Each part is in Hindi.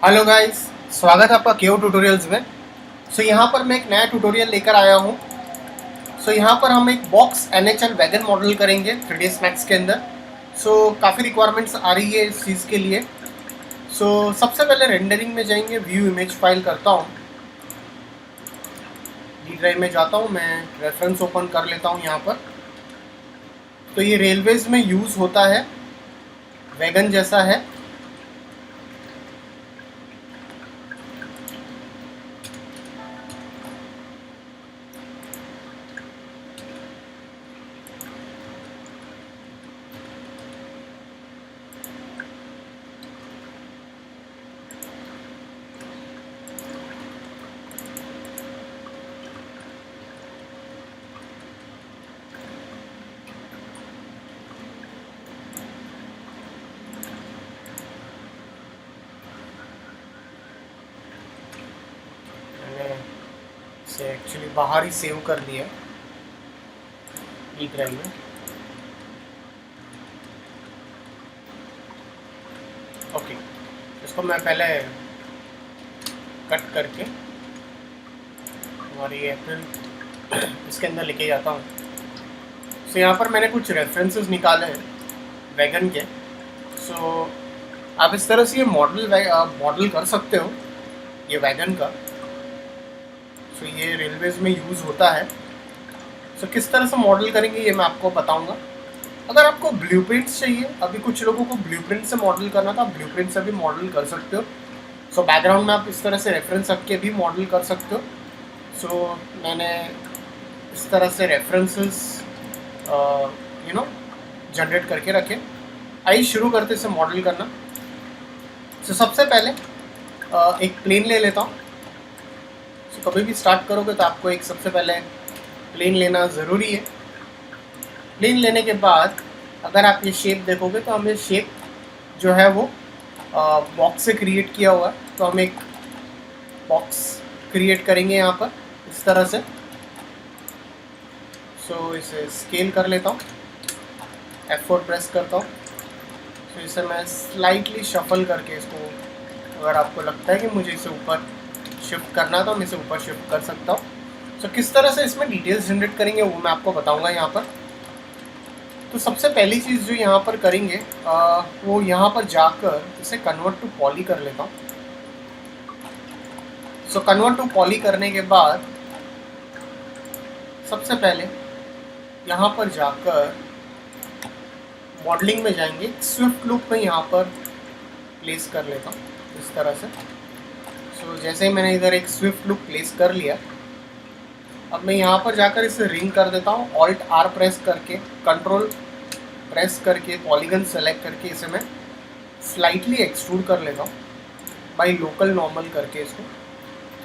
हेलो गाइस, स्वागत है आपका केओ ट्यूटोरियल्स में। यहाँ पर मैं एक नया ट्यूटोरियल लेकर आया हूँ। यहाँ पर हम एक बॉक्स एनएचएल वैगन मॉडल करेंगे 3ds मैक्स के अंदर। काफ़ी रिक्वायरमेंट्स आ रही है इस चीज़ के लिए। सबसे पहले रेंडरिंग में जाएंगे, व्यू इमेज फाइल करता हूँ, डी ड्राइव में जाता हूँ, मैं रेफरेंस ओपन कर लेता हूँ यहाँ पर। ये रेलवेज़ में यूज़ होता है, वैगन जैसा है। से एक्चुअली बाहर ही सेव कर दिया ई ड्राइव में। ओके, इसको मैं पहले कट करके हमारी एप्रिल इसके अंदर लेके जाता हूँ। यहाँ पर मैंने कुछ रेफरेंसेस निकाले हैं वैगन के। आप इस तरह से ये मॉडल कर सकते हो ये वैगन का। ये रेलवेज़ में यूज़ होता है। किस तरह से मॉडल करेंगे ये मैं आपको बताऊंगा। अगर आपको ब्लूप्रिंट्स चाहिए, अभी कुछ लोगों को ब्लूप्रिंट से मॉडल करना था, ब्लूप्रिंट से भी मॉडल कर सकते हो। बैकग्राउंड में आप इस तरह से रेफरेंस रख के भी मॉडल कर सकते हो। मैंने इस तरह से रेफरेंसेस जनरेट करके रखे। आइए शुरू करते इसे मॉडल करना। सबसे पहले एक प्लेन ले लेता हूँ। कभी भी स्टार्ट करोगे तो आपको एक सबसे पहले प्लेन लेना ज़रूरी है। प्लेन लेने के बाद अगर आप ये शेप देखोगे तो हमें शेप जो है वो बॉक्स से क्रिएट किया हुआ है। तो हम एक बॉक्स क्रिएट करेंगे यहाँ पर इस तरह से। इसे स्केल कर लेता हूँ, F4 प्रेस करता हूँ। इसे मैं स्लाइटली शफल करके इसको, अगर आपको लगता है कि मुझे इसे ऊपर शिफ्ट करना तो मैं इसे ऊपर शिफ्ट कर सकता हूँ। किस तरह से इसमें डिटेल्स जनरेट करेंगे वो मैं आपको बताऊंगा यहाँ पर। सबसे पहली चीज़ जो यहाँ पर करेंगे वो यहाँ पर जाकर इसे कन्वर्ट टू पॉली कर लेता हूँ। कन्वर्ट टू पॉली करने के बाद सबसे पहले यहाँ पर जाकर मॉडलिंग में जाएंगे, स्विफ्ट लूप में यहाँ पर प्लेस कर लेता हूँ इस तरह से। जैसे ही मैंने इधर एक स्विफ्ट लूप प्लेस कर लिया, अब मैं यहाँ पर जाकर इसे रिंग कर देता हूँ। ऑल्ट आर प्रेस करके, कंट्रोल प्रेस करके, पॉलीगन सेलेक्ट करके इसे मैं स्लाइटली एक्सट्रूड कर लेता हूँ बाई लोकल नॉर्मल करके। इसको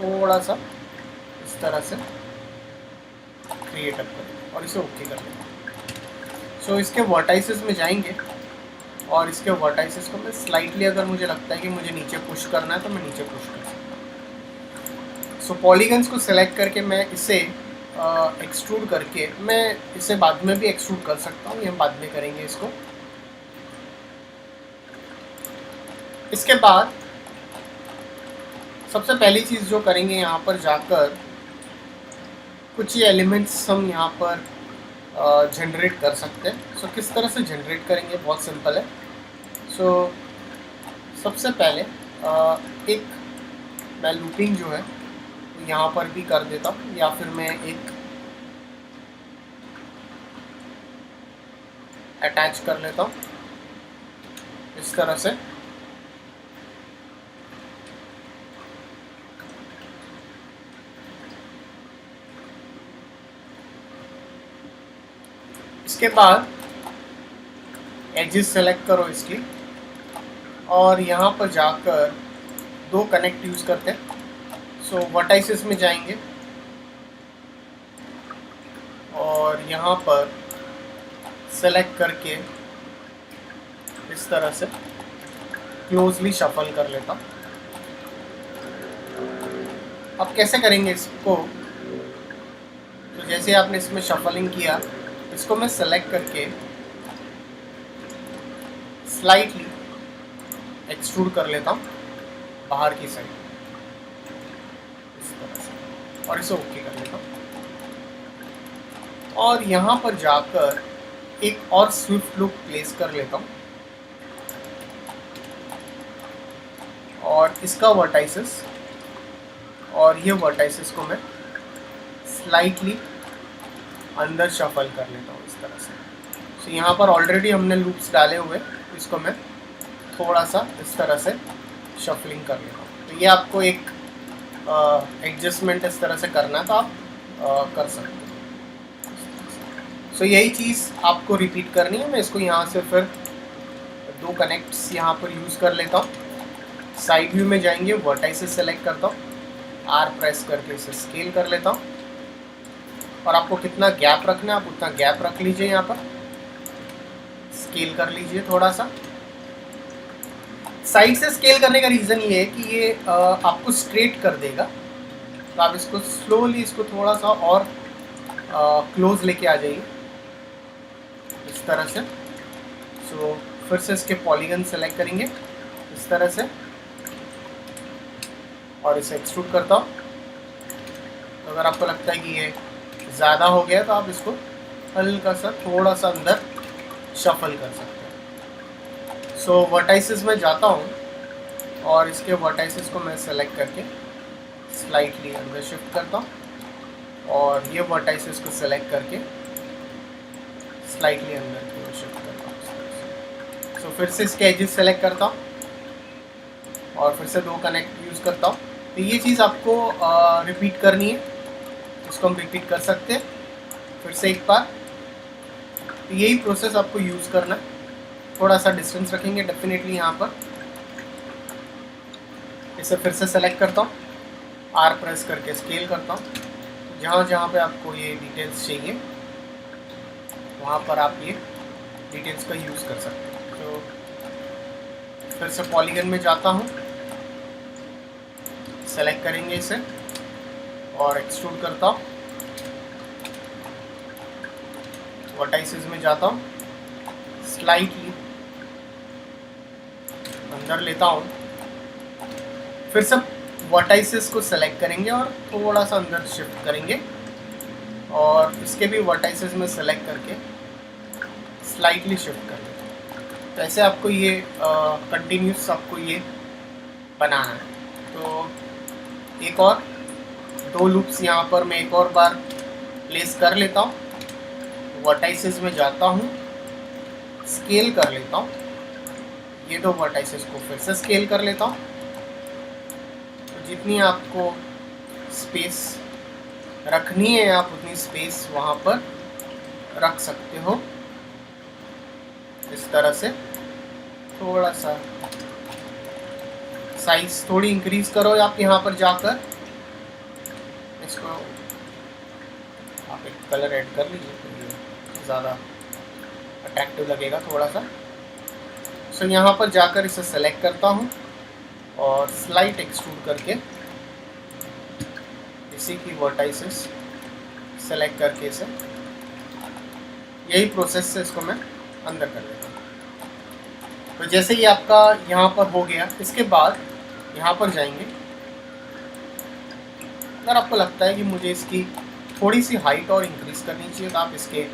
थोड़ा सा इस तरह से क्रिएट अप करें और इसे ओके कर लेता हूँ। इसके वर्टाइसेस में जाएंगे और इसके वर्टाइसेस को मैं स्लाइटली, अगर मुझे लगता है कि मुझे नीचे पुश करना है तो मैं नीचे पुश कर सकता हूँ। पॉलीगन्स को सेलेक्ट करके मैं इसे एक्सट्रूड करके, मैं इसे बाद में भी एक्सट्रूड कर सकता हूँ, ये हम बाद में करेंगे इसको। इसके बाद सबसे पहली चीज़ जो करेंगे यहाँ पर जाकर कुछ ये एलिमेंट्स हम यहाँ पर जनरेट कर सकते हैं। किस तरह से जनरेट करेंगे, बहुत सिंपल है। सबसे पहले एक मैं लूपिंग जो है यहाँ पर भी कर देता हूँ, या फिर मैं एक अटैच कर लेता हूँ इस तरह से। इसके बाद एजेस सेलेक्ट करो इसकी, और यहाँ पर जाकर दो कनेक्ट यूज़ करते हैं। वर्टाइसेस में जाएंगे और यहाँ पर सेलेक्ट करके इस तरह से क्लोजली शफल कर लेता हूँ। अब कैसे करेंगे इसको, तो जैसे आपने इसमें शफलिंग किया, इसको मैं सेलेक्ट करके स्लाइटली एक्सट्रूड कर लेता हूँ बाहर की साइड इस तरह से, और इसे ओके कर लेता हूँ। और यहाँ पर जाकर एक और स्विफ्ट लुक प्लेस कर लेता हूँ और इसका वर्टाइसेस और ये वर्टाइसेस को मैं स्लाइटली अंदर शफल कर लेता हूँ इस तरह से। तो यहाँ पर ऑलरेडी हमने लूप्स डाले हुए, इसको मैं थोड़ा सा इस तरह से शफलिंग कर लेता हूँ। तो ये आपको एक एडजस्टमेंट इस तरह से करना है तो आप कर सकते हो। सो यही चीज़ आपको रिपीट करनी है। मैं इसको यहाँ से फिर 2 कनेक्ट्स यहाँ पर यूज़ कर लेता हूँ। साइड व्यू में जाएंगे, वर्टाइसेस सेलेक्ट करता हूँ, आर प्रेस करके इसे स्केल कर लेता हूँ और आपको कितना गैप रखना है आप उतना गैप रख लीजिए। यहाँ पर स्केल कर लीजिए थोड़ा सा। साइड से स्केल करने का रीज़न ये है कि ये आपको स्ट्रेट कर देगा, तो आप इसको स्लोली इसको थोड़ा सा और क्लोज लेके आ जाइए इस तरह से। सो फिर से इसके पॉलीगन सेलेक्ट करेंगे इस तरह से और इसे एक्सट्रूड करता हूँ। तो अगर आपको लगता है कि ये ज़्यादा हो गया तो आप इसको हल्का सा थोड़ा सा अंदर शफल कर सकते हैं। सो वर्टाइसेस में जाता हूँ और इसके वर्टाइसेस को मैं सेलेक्ट करके स्लाइटली अंदर शिफ्ट करता हूँ और ये वर्टाइसेस को सेलेक्ट करके स्लाइटली अंदर की ओर शिफ्ट करता हूँ। सो फिर से इसके एजेस सेलेक्ट करता हूँ और फिर से 2 कनेक्ट यूज़ करता हूँ। तो ये चीज़ आपको रिपीट करनी है, इसको हम रिपीट कर सकते हैं फिर से एक बार। तो यही प्रोसेस आपको यूज़ करना है। थोड़ा सा डिस्टेंस रखेंगे डेफिनेटली यहाँ पर। इसे फिर से सेलेक्ट करता हूँ, आर प्रेस करके स्केल करता हूँ। जहाँ जहाँ पे आपको ये डिटेल्स चाहिए वहाँ पर आप ये डिटेल्स का यूज़ कर सकते हैं। तो फिर से पॉलीगन में जाता हूँ, सेलेक्ट करेंगे इसे और एक्सट्रूड करता हूँ। वर्टाइसेस में जाता हूँ, स्लाइटली अंदर लेता हूँ। फिर से वर्टाइसेस को सेलेक्ट करेंगे और थोड़ा सा अंदर शिफ्ट करेंगे और इसके भी वर्टाइसेस में सेलेक्ट करके स्लाइटली शिफ्ट कर लेंगे। तो ऐसे आपको ये कंटिन्यूस आपको ये बनाना है। तो एक और 2 लूप्स यहाँ पर मैं एक और बार प्लेस कर लेता हूँ। वर्टाइसेस में जाता हूँ, स्केल कर लेता हूँ, ये 2 वर्टाइसेस को फिर से स्केल कर लेता हूँ। तो जितनी आपको स्पेस रखनी है आप उतनी स्पेस वहाँ पर रख सकते हो इस तरह से। थोड़ा सा साइज थोड़ी इंक्रीज करो आप यहाँ पर जाकर। इसको आप एक कलर ऐड कर लीजिए तो ये ज़्यादा अट्रैक्टिव लगेगा थोड़ा सा। सो यहाँ पर जाकर इसे सेलेक्ट करता हूँ और स्लाइट एक्सट्रूड करके इसी की वर्टाइसेस सेलेक्ट करके इसे यही प्रोसेस से इसको मैं अंदर कर लेता हूँ। तो जैसे ये आपका यहाँ पर हो गया, इसके बाद यहाँ पर जाएंगे। अगर आपको लगता है कि मुझे इसकी थोड़ी सी हाइट और इंक्रीज करनी चाहिए तो आप इसके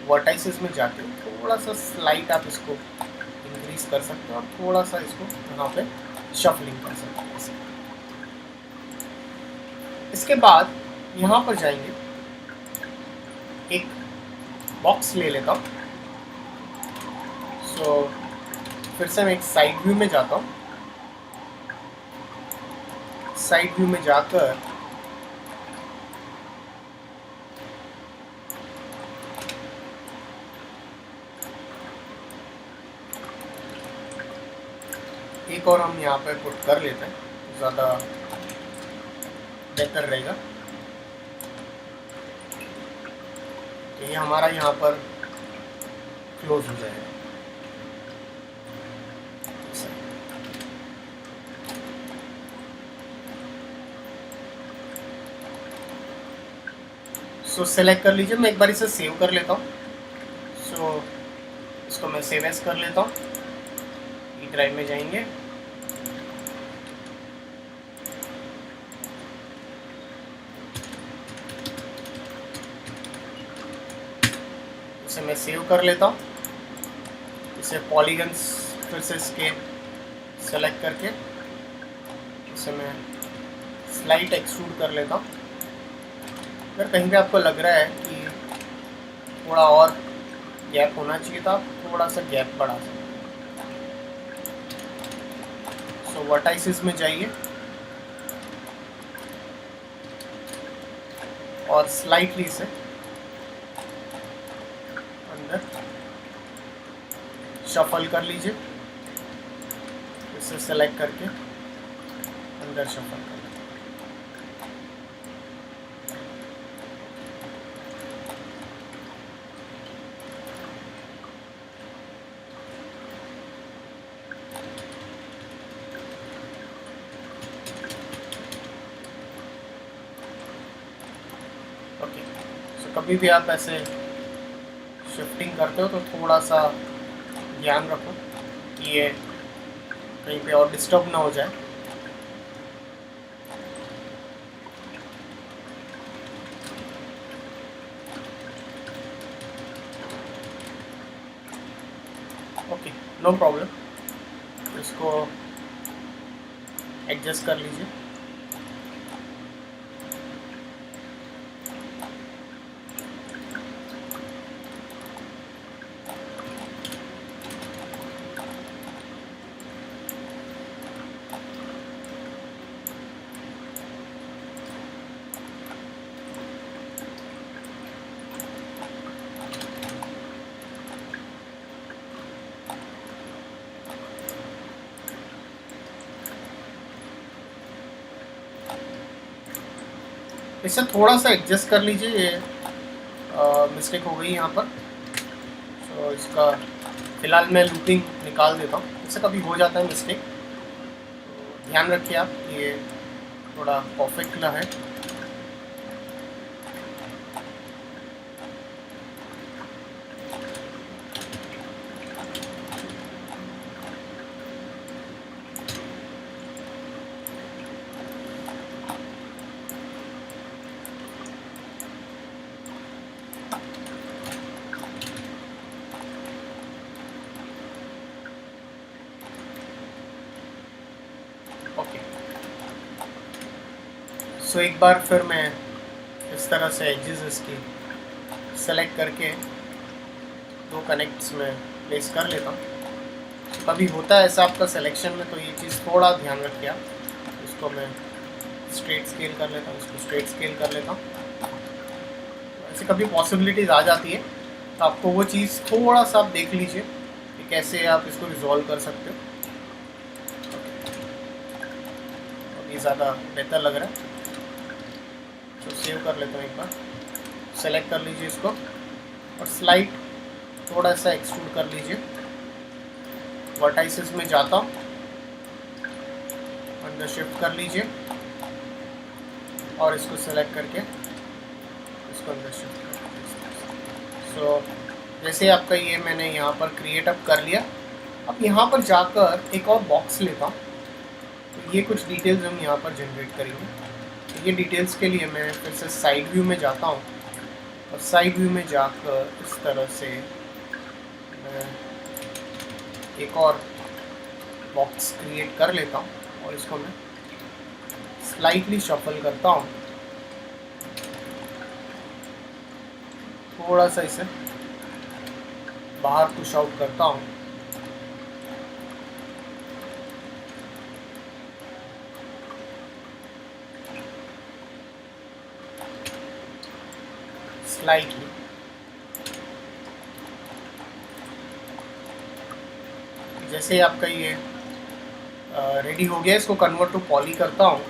वर्टाइसेस में जाके थोड़ा सा स्लाइट आप इसको इंक्रीज कर सकते हो और थोड़ा सा इसको यहाँ पे शफलिंग कर सकते हैं ऐसे। इसके बाद यहाँ पर जाएंगे, एक बॉक्स ले लेता हूँ। सो फिर से मैं एक साइड व्यू में जाता हूँ। साइड व्यू में जाकर एक और हम यहाँ पे पुट कर लेते हैं, ज़्यादा बेहतर रहेगा। तो ये हमारा यहाँ पर क्लोज हो जाएगा। सो सेलेक्ट कर लीजिए। मैं एक बार इसे सेव कर लेता हूँ। सो इसको मैं सेव एज कर लेता हूँ। ई ड्राइव में जाएंगे, इसे मैं सेव कर लेता हूँ। इसे पॉलीगन्स फिर से इसके सेलेक्ट करके इसे मैं स्लाइट एक्सट्रूड कर लेता हूँ। अगर कहीं पे आपको लग रहा है कि थोड़ा और गैप होना चाहिए तो आप थोड़ा सा गैप बढ़ा सकते हैं। सो वर्टाइसिस में जाइए और स्लाइटली से अंदर शफल कर लीजिए। इसे सेलेक्ट करके अंदर शफल कर लीजिए। ओके, सो कभी भी आप ऐसे शिफ्टिंग करते हो तो थोड़ा सा ध्यान रखो कि ये कहीं पे और डिस्टर्ब ना हो जाए। Okay, no problem. इसको एडजस्ट कर लीजिए। इसे थोड़ा सा एडजस्ट कर लीजिए, ये मिस्टेक हो गई यहाँ पर। तो इसका फ़िलहाल मैं लूपिंग निकाल देता हूँ। इससे कभी हो जाता है मिस्टेक, तो ध्यान रखिए आप ये थोड़ा परफेक्ट ना है। ओके, सो एक बार फिर मैं इस तरह से एजेस इसकी सेलेक्ट करके दो कनेक्ट्स में प्लेस कर लेता हूँ। कभी होता है ऐसा आपका सिलेक्शन में, तो ये चीज़ थोड़ा ध्यान रखिए आप। इसको मैं स्ट्रेट स्केल कर लेता हूँ, इसको स्ट्रेट स्केल कर लेता हूँ। ऐसे कभी पॉसिबिलिटीज़ आ जाती है तो आपको वो चीज़ थोड़ा सा आप देख लीजिए कि कैसे आप इसको रिजॉल्व कर सकते हो। ये ज़्यादा बेहतर लग रहा है, तो सेव कर लेता हूँ। एक बार सेलेक्ट कर लीजिए इसको और स्लाइड थोड़ा सा एक्सट्रूड कर लीजिए। वर्टाइसिस में जाता हूँ, अंदर शिफ्ट कर लीजिए और इसको सेलेक्ट करके इसको अंदर शिफ्ट कर लीजिए। सो जैसे आपका ये मैंने यहाँ पर क्रिएट अप कर लिया। अब यहाँ पर जाकर एक और बॉक्स लेता हूँ। तो ये कुछ डिटेल्स हम यहाँ पर जनरेट करेंगे। तो ये डिटेल्स के लिए मैं फिर से साइड व्यू में जाता हूँ और साइड व्यू में जाकर इस तरह से मैं एक और बॉक्स क्रिएट कर लेता हूँ और इसको मैं स्लाइटली शफल करता हूँ। थोड़ा सा इसे बाहर पुश आउट करता हूँ। स्लाइटली जैसे आपका ये रेडी हो गया, इसको कन्वर्ट टू पॉली करता हूँ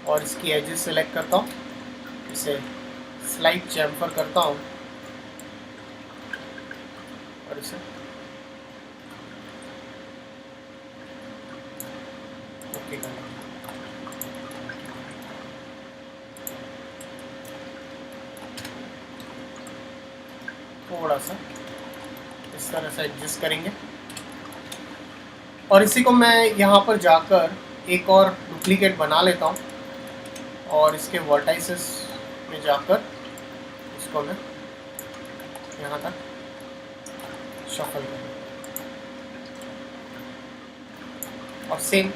और इसकी एजेस सेलेक्ट करता हूँ। इसे स्लाइड चैम्फर करता हूँ और इसे ओके करना। थोड़ा सा इस तरह से एडजस्ट करेंगे और इसी को मैं यहाँ पर जाकर एक और डुप्लीकेट बना लेता हूँ और इसके वर्टाइसेस में जाकर इसको मैं यहाँ तक शफल करें और सेम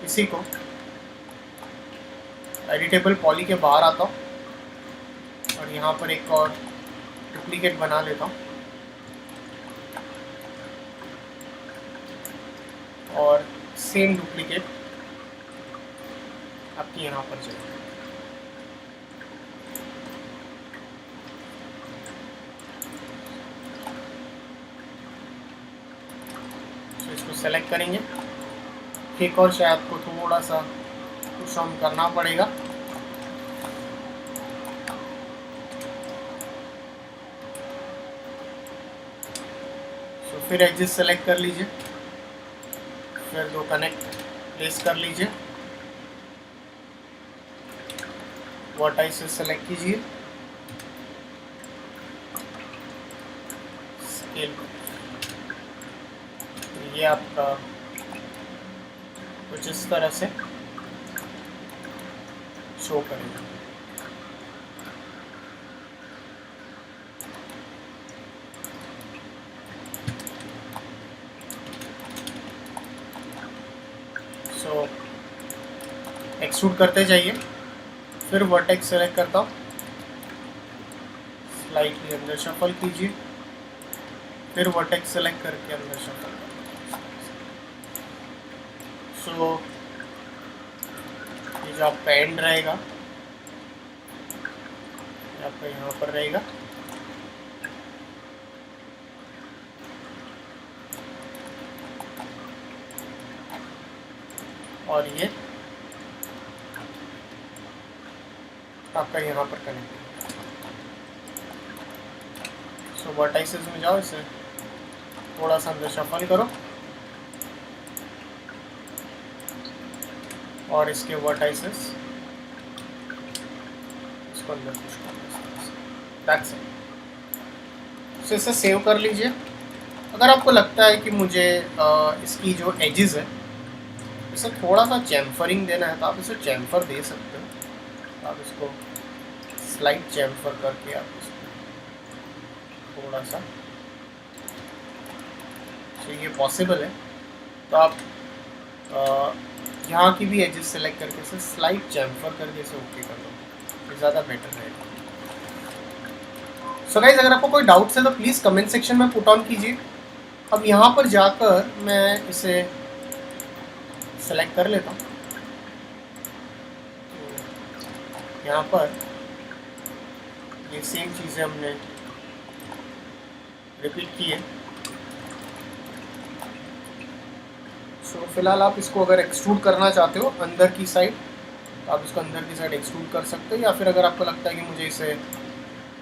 इसी को एडिटेबल पॉली के बाहर आता हूँ और यहाँ पर एक और डुप्लीकेट बना लेता हूँ और सेम डुप्लीकेट आपकी यहाँ पर जाएगी। तो इसको सेलेक्ट करेंगे, एक और शायद आपको थोड़ा सा पुश ऑन करना पड़ेगा। तो फिर एडजस्ट सेलेक्ट कर लीजिए, फिर दो कनेक्ट प्लेस कर लीजिए, वर्टाइसेस सेलेक्ट कीजिए, स्केल ये आपका कुछ इस तरह से शो करेगा। सो एक्सट्रूड करते जाइए, फिर वर्टेक्स सेलेक्ट करता हूँ, स्लाइटली अंदर शफल कीजिए, फिर वर्टेक्स सेलेक्ट करके अंदर शफल। सो ये जो आपका एंड रहेगा आपका यहाँ पर रहेगा और ये आपका यहाँ पर कनेक्ट। सो वर्टाइसेस में जाओ, इसे थोड़ा सा अंदर शफल करो और इसके वर्टाइसेस इसको अंदर पुश कर दो। That's it. सो इसे सेव कर लीजिए। अगर आपको लगता है कि मुझे इसकी जो एजेस है इसे थोड़ा सा चैम्फरिंग देना है तो आप इसे चैम्फर दे सकते हो। आप इसको स्लाइट चैम्फर करके आप इसको थोड़ा सा, तो ये पॉसिबल है। तो आप यहाँ की भी एजेस सेलेक्ट करके इसे स्लाइट चैम्फर करके इसे ओके कर दो, ये ज़्यादा बेटर रहेगा। सो गाइस, अगर आपको कोई डाउट्स है तो प्लीज़ कमेंट सेक्शन में पुट ऑन कीजिए। अब यहाँ पर जाकर मैं इसे सेलेक्ट कर लेता हूँ। तो यहाँ पर ये सेम चीज़ें हमने रिपीट की है। सो फिलहाल आप इसको अगर एक्सट्रूड करना चाहते हो अंदर की साइड तो आप इसको अंदर की साइड एक्सट्रूड कर सकते हो, या फिर अगर आपको लगता है कि मुझे इसे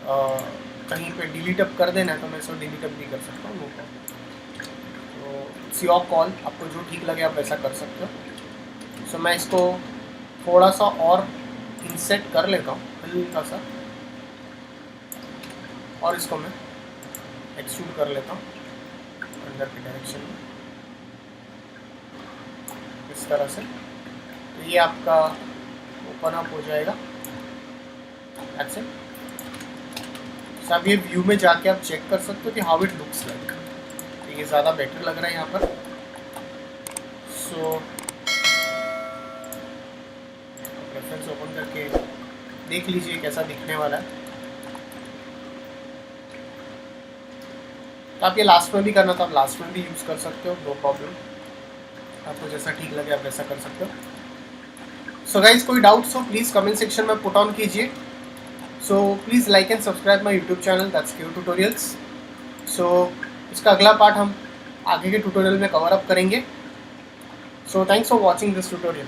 कहीं पे डिलीट अप कर देना है तो मैं इसको डिलीट अप भी कर सकता हूँ, नो प्रॉब्लम। तो इट्स योर कॉल, आपको जो ठीक लगे आप वैसा कर सकते हो। सो मैं इसको थोड़ा सा और इंसेट कर लेता हूँ हल्का सा और इसको मैं एक्सट्रूड कर लेता हूँ अंदर की डायरेक्शन में इस तरह से। तो ये आपका ओपन अप हो जाएगा। ऐसे सब ये व्यू में जाके आप चेक कर सकते हो कि हाउ इट लुक्स लाइक। तो ये ज़्यादा बेटर लग रहा है यहाँ पर। सो रेफरेंस ओपन करके देख लीजिए कैसा दिखने वाला है। तो आप ये लास्ट में भी करना था, आप लास्ट में भी यूज़ कर सकते हो, नो प्रॉब्लम। आपको जैसा ठीक लगे आप वैसा कर सकते हो। सो गाइज, कोई डाउट्स हो प्लीज़ कमेंट सेक्शन में पुट ऑन कीजिए। So please like and subscribe my YouTube channel, that's Q tutorials. सो इसका अगला पार्ट हम आगे के ट्यूटोरियल में कवर अप करेंगे। So thanks for watching this tutorial.